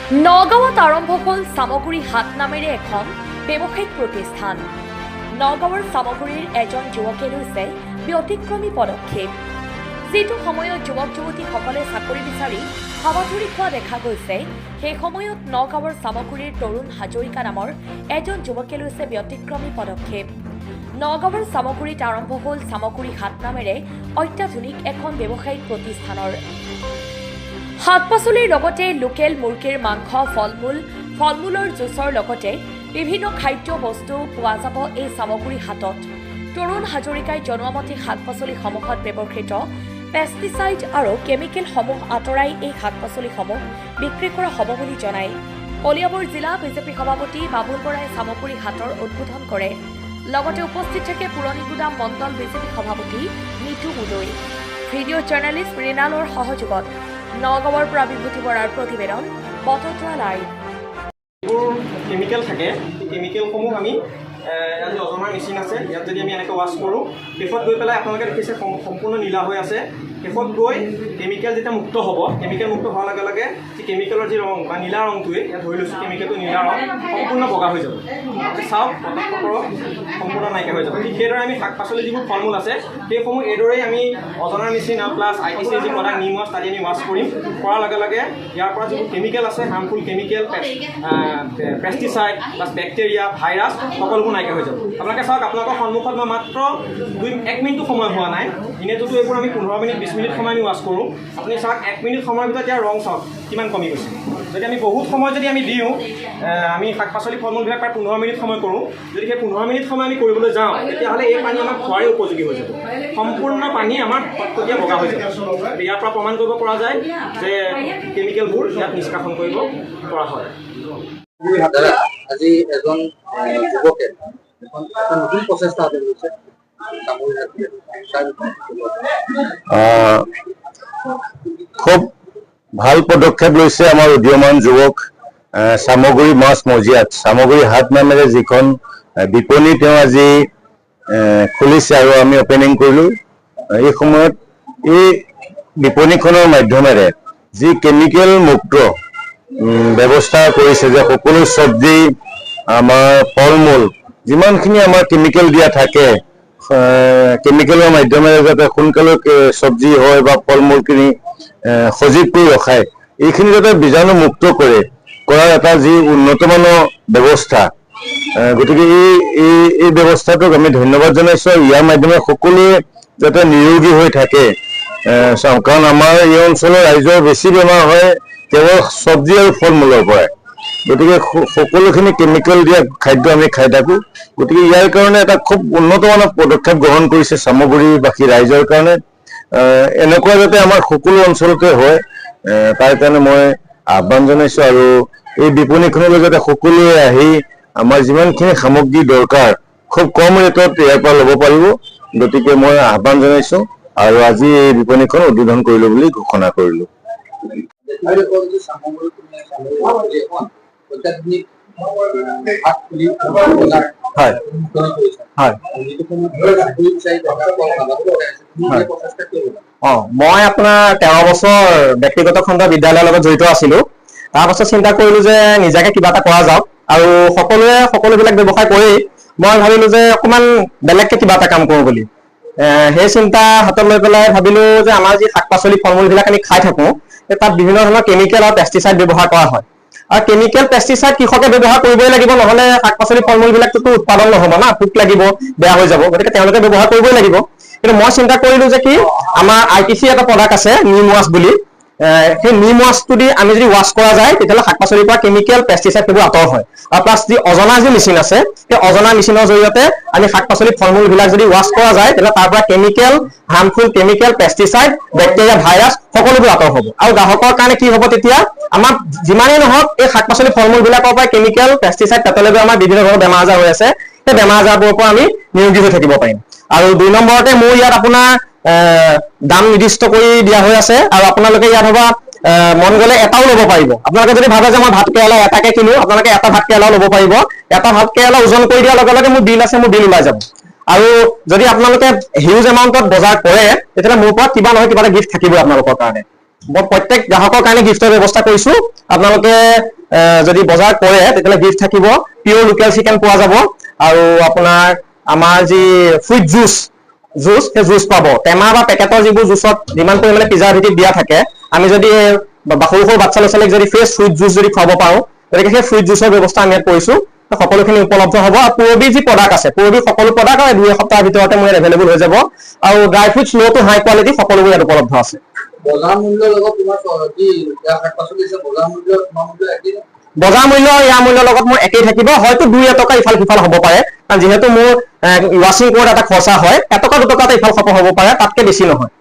নগাঁৱত আৰম্ভ হ'ল সামগুৰি হাট নামেৰে এখন ব্যৱসায়িক প্ৰতিষ্ঠান। নগাঁৱৰ সামগুৰিৰ এজন যুৱকে লৈছে ব্যতিক্ৰমী পদক্ষেপ। যিটো সময়ত যুৱক যুৱতীসকলে চাকৰি বিচাৰি হাবাথুৰি খোৱা দেখা গৈছে, সেই সময়ত নগাঁৱৰ সামগুৰিৰ তৰুণ হাজৰিকা নামৰ এজন যুৱকে লৈছে ব্যতিক্ৰমী পদক্ষেপ। নগাঁৱৰ সামগুৰিত আৰম্ভ হ'ল সামগুৰি হাট নামেৰে অত্যাধুনিক এখন ব্যৱসায়িক প্ৰতিষ্ঠানৰ। শাক পাচলিৰ লগতে লোকেল মুৰ্গীৰ মাংস, ফল মূলৰ জুচৰ লগতে বিভিন্ন খাদ্য বস্তু পোৱা যাব এই সামগুৰি হাটত। তৰুণ হাজৰিকাই জনোৱা মতে শাক পাচলিসমূহত ব্যৱহৃত পেষ্টিচাইড আৰু কেমিকেলসমূহ আঁতৰাই এই শাক পাচলিসমূহ বিক্ৰী কৰা হ'ব বুলি জনায়। কলিয়াবৰ জিলা বিজেপি সভাপতি বাবুল বৰাই সামগুৰি হাটৰ উদ্বোধন কৰে। লগতে উপস্থিত থাকে পুৰণিগুদাম মণ্ডল বিজেপি সভাপতি নিতু মুদৈ। ভিডিঅ' জাৰ্নেলিষ্ট মৃণালৰ সহযোগত নগাঁৱৰ পৰা বিভূতি বৰাৰ প্ৰতিবেদন বটদ্ৰা লাইভ। এইবোৰ কেমিকেল থাকে, কেমিকেলসমূহ আমি ইয়াত অজমাৰ মেচিন আছে, ইয়াত যদি আমি এনেকৈ ৱাছ কৰোঁ, শেষত গৈ পেলাই আপোনালোকে দেখিছে সম্পূৰ্ণ নীলা হৈ আছে। শেষত গৈ কেমিকেল যেতিয়া মুক্ত হ'ব, কেমিকেল মুক্ত হোৱাৰ লগে লগে যি কেমিকেলৰ যি ৰং বা নীলা ৰংটোৱে, ইয়াত ধৰি লৈছোঁ কেমিকেলটো নীলা ৰং সম্পূৰ্ণ বগা হৈ যাব। চাওক প্ৰত্যক্ষ কৰক, সম্পূৰ্ণ নাইকিয়া হৈ যাব। ঠিক সেইদৰে আমি শাক পাচলি যিবোৰ ফল মূল আছে, সেইসমূহ এইদৰেই আমি অজনাৰ মেচিন আৰু প্লাছ ITC যি প্ৰডাক্ট নিম ৱাছ তাত আমি ৱাছ কৰিম। কৰাৰ লগে লগে ইয়াৰ পৰা যিবোৰ কেমিকেল আছে, harmful chemical, pesticide plus bacteria, virus সকলোবোৰ নাইকিয়া হৈ যাব। আপোনালোকে চাওক, আপোনালোকৰ সন্মুখত মই মাত্ৰ 1 মিনিটো সময় হোৱা নাই। এনেটোতো এইবোৰ আমি 15 মিনিট 20 মিনিট সময় আমি ৱাছ কৰোঁ। আপুনি চাওক 1 মিনিট সময়ৰ ভিতৰত ইয়াৰ ৰং চাওক কিমান কমি গৈছে। যদি আমি বহুত সময় যদি আমি দিওঁ, আমি শাক পাচলি ফল মূলবিলাক প্ৰায় 15 মিনিট সময় কৰোঁ। যদি সেই 15 মিনিট সময় আমি কৰিবলৈ যাওঁ, তেতিয়াহ'লে এই পানী আমাৰ খোৱাৰে উপযোগী হৈ যাব। সম্পূৰ্ণ পানী আমাৰ টকটকীয়া বগা হৈ যাব। ইয়াৰ পৰা প্ৰমাণ কৰিব পৰা যায় যে কেমিকেলবোৰ ইয়াত নিষ্কাশন কৰিব পৰা হয়। দাদা, আজি এজন যুৱকে এটা নতুন প্ৰচেষ্টা হাতত লৈছে। খুব ভাল পদক্ষেপ লৈছে আমাৰ উদীয়মান যুৱক সামগুৰি মাছ মজিয়াত সামগুৰি হাট নামেৰে যিখন বিপণী তেওঁ আজি খুলিছে আৰু আমি অপেনিং কৰিলোঁ। এই সময়ত এই বিপণীখনৰ মাধ্যমেৰে যি কেমিকেল মুক্ত ব্যৱস্থা কৰিছে, যে সকলো চব্জি, আমাৰ ফল মূল যিমানখিনি আমাৰ কেমিকেল দিয়া থাকে, কেমিকেলৰ মাধ্যমেৰে যাতে সোনকালে চব্জি হয় বা ফল মূলখিনি সজীৱ কৰি ৰখায়, এইখিনি যাতে বীজাণু মুক্ত কৰাৰ এটা যি উন্নতমানৰ ব্যৱস্থা, গতিকে এই ব্যৱস্থাটোক আমি ধন্যবাদ জনাইছোঁ। ইয়াৰ মাধ্যমেৰে সকলোৱে যাতে নিৰোগী হৈ থাকে, কাৰণ আমাৰ এই অঞ্চলৰ ৰাইজৰ বেছি বেমাৰ হয় কেৱল চব্জি আৰু ফল মূলৰ পৰাই। গতিকে সকলোখিনি কেমিকেল দিয়া খাদ্য আমি খাই থাকোঁ। গতিকে ইয়াৰ কাৰণে এটা খুব উন্নতমানৰ পদক্ষেপ গ্ৰহণ কৰিছে সামগুৰিবাসী ৰাইজৰ কাৰণে। এনেকুৱা যাতে আমাৰ সকলো অঞ্চলতে হয়, তাৰ কাৰণে মই আহ্বান জনাইছোঁ। আৰু এই বিপণীখনলৈ যাতে সকলোৱে আহি আমাৰ যিমানখিনি সামগ্ৰী দৰকাৰ খুব কম ৰেটত ইয়াৰ পৰা ল'ব পাৰিব, গতিকে মই আহ্বান জনাইছোঁ আৰু আজি এই বিপণীখন উদ্বোধন কৰিলোঁ বুলি ঘোষণা কৰিলোঁ। মই আপোনাৰ 13 বছৰ ব্যক্তিগত খণ্ড বিদ্যালয়ৰ লগত জড়িত আছিলোঁ। তাৰপাছত চিন্তা কৰিলোঁ যে নিজাকে কিবা এটা কৰা যাওক, আৰু সকলোৱে সকলোবিলাক ব্যৱসায় কৰি মই ভাবিলোঁ যে অকণমান বেলেগকে কিবা এটা কাম কৰোঁ বুলি। সেই চিন্তা হাতত লৈ পেলাই ভাবিলোঁ যে আমাৰ যি শাক পাচলি ফল মূলবিলাক আমি খাই থাকোঁ, তাত বিভিন্ন ধৰণৰ কেমিকেল আৰু পেষ্টিচাইড ব্যৱহাৰ কৰা হয়। আৰু কেমিকেল পেষ্টিচাইড কৃষকে ব্যৱহাৰ কৰিবই লাগিব, নহ'লে শাক পাচলি ফল মূলবিলাকতো উৎপাদন নহ'ব না, পোক লাগিব, বেয়া হৈ যাব। গতিকে তেওঁলোকে ব্যৱহাৰ কৰিবই লাগিব। কিন্তু মই চিন্তা কৰিলোঁ যে কি, আমাৰ ITC এটা প্ৰডাক্ট আছে নিম ৱাছ বুলি, সেই নিম ৱাছটো দি আমি যদি ৱাছ কৰা যায়, তেতিয়াহ'লে শাক পাচলিৰ পৰা কেমিকেল পেষ্টিচাইড সেইবোৰ আঁতৰ হয়। আৰু প্লাছ যি অজনা যি মেচিন আছে, সেই অজনা মেচিনৰ জৰিয়তে আমি শাক পাচলি ফল মূলবিলাক যদি ৱাছ কৰা যায়, তেতিয়াহ'লে তাৰ পৰা chemical, harmful chemical, pesticide, bacteria, virus সকলোবোৰ আঁতৰ হ'ব। আৰু গ্ৰাহকৰ কাৰণে কি হ'ব, তেতিয়া আমাৰ যিমানেই নহওক এই শাক পাচলি ফল মূলবিলাকৰ পৰা কেমিকেল পেষ্টিচাইড পেটলৈ গৈ আমাৰ বিভিন্ন ধৰণৰ বেমাৰ আজাৰ হৈ আছে, সেই বেমাৰ আজাৰবোৰৰ পৰা আমি নিৰোগী হৈ থাকিব পাৰিম। আৰু 2 নম্বৰতে মোৰ ইয়াত আপোনাৰ দাম নিৰ্দিষ্ট কৰি দিয়া হৈ আছে, আৰু আপোনালোকে ইয়াত হ'ব মন গ'লে এটাও ল'ব পাৰিব। আপোনালোকে যদি ভাবে যে মই ভাত কেৰেলা এটাকে কিনো, আপোনালোকে এটা ভাত কেৰেলাও ল'ব পাৰিব। এটা ভাত কেৰেলা ওজন কৰি দিয়াৰ লগে লগে মোৰ বিল আছে, মোৰ বিল ওলাই যাব। আৰু যদি আপোনালোকে হিউজ এমাউণ্টত বজাৰ কৰে, তেতিয়াহ'লে মোৰ পৰা কিবা নহয় কিবা এটা গিফ্ট থাকিবই আপোনালোকৰ কাৰণে। মই প্ৰত্যেক গ্ৰাহকৰ কাৰণে গিফ্টৰ ব্যৱস্থা কৰিছোঁ। আপোনালোকে যদি বজাৰ কৰে তেতিয়াহ'লে বিফ থাকিব, পিয়ৰ লোকেল চিকেন পোৱা যাব, আৰু আপোনাৰ আমাৰ যি ফ্ৰুইট জুচ সেই জুচ পাব। টেমা বা পেকেটৰ যিবোৰ জুচত যিমান পৰিমাণে প্ৰিজাৰভেটিভ দিয়া থাকে, আমি যদি সৰু সৰু বাচ্ছা ল'ৰা ছোৱালীক যদি ফ্ৰেছ ফ্ৰুইট জুচ যদি খুৱাব পাৰোঁ, গতিকে সেই ফ্ৰুইট জুচৰ ব্যৱস্থা আমি ইয়াত কৰিছোঁ। সকলোখিনি উপলব্ধ হ'ব। আৰু পূৰবীৰ যি প্ৰডাক্ট আছে, পূৰবীৰ সকলো প্ৰডাক্ট 2-1 সপ্তাহৰ ভিতৰতে মোৰ এভেইলেবল হৈ যাব, আৰু ড্ৰাই ফ্ৰুটছ ল' টু হাই কোৱালিটি সকলোবোৰ ইয়াত উপলব্ধ আছে। বজাৰ মূল্যৰ লগত তোমাৰ কি শাক পাচলি আছে, বজাৰ মূল্য তোমাৰ মূল্য একেই নে? বজাৰ মূল্য ইয়াৰ মূল্যৰ লগত মোৰ একেই থাকিব, হয়তো 2 টকা ইফাল সিফাল হ'ব পাৰে, কাৰণ যিহেতু মোৰ ৱাশ্বিং কৰোঁতে এটা খৰচা হয়, 1 টকা 2 টকা এটা ইফাল সিফাল হ'ব পাৰে, তাতকৈ বেছি নহয়।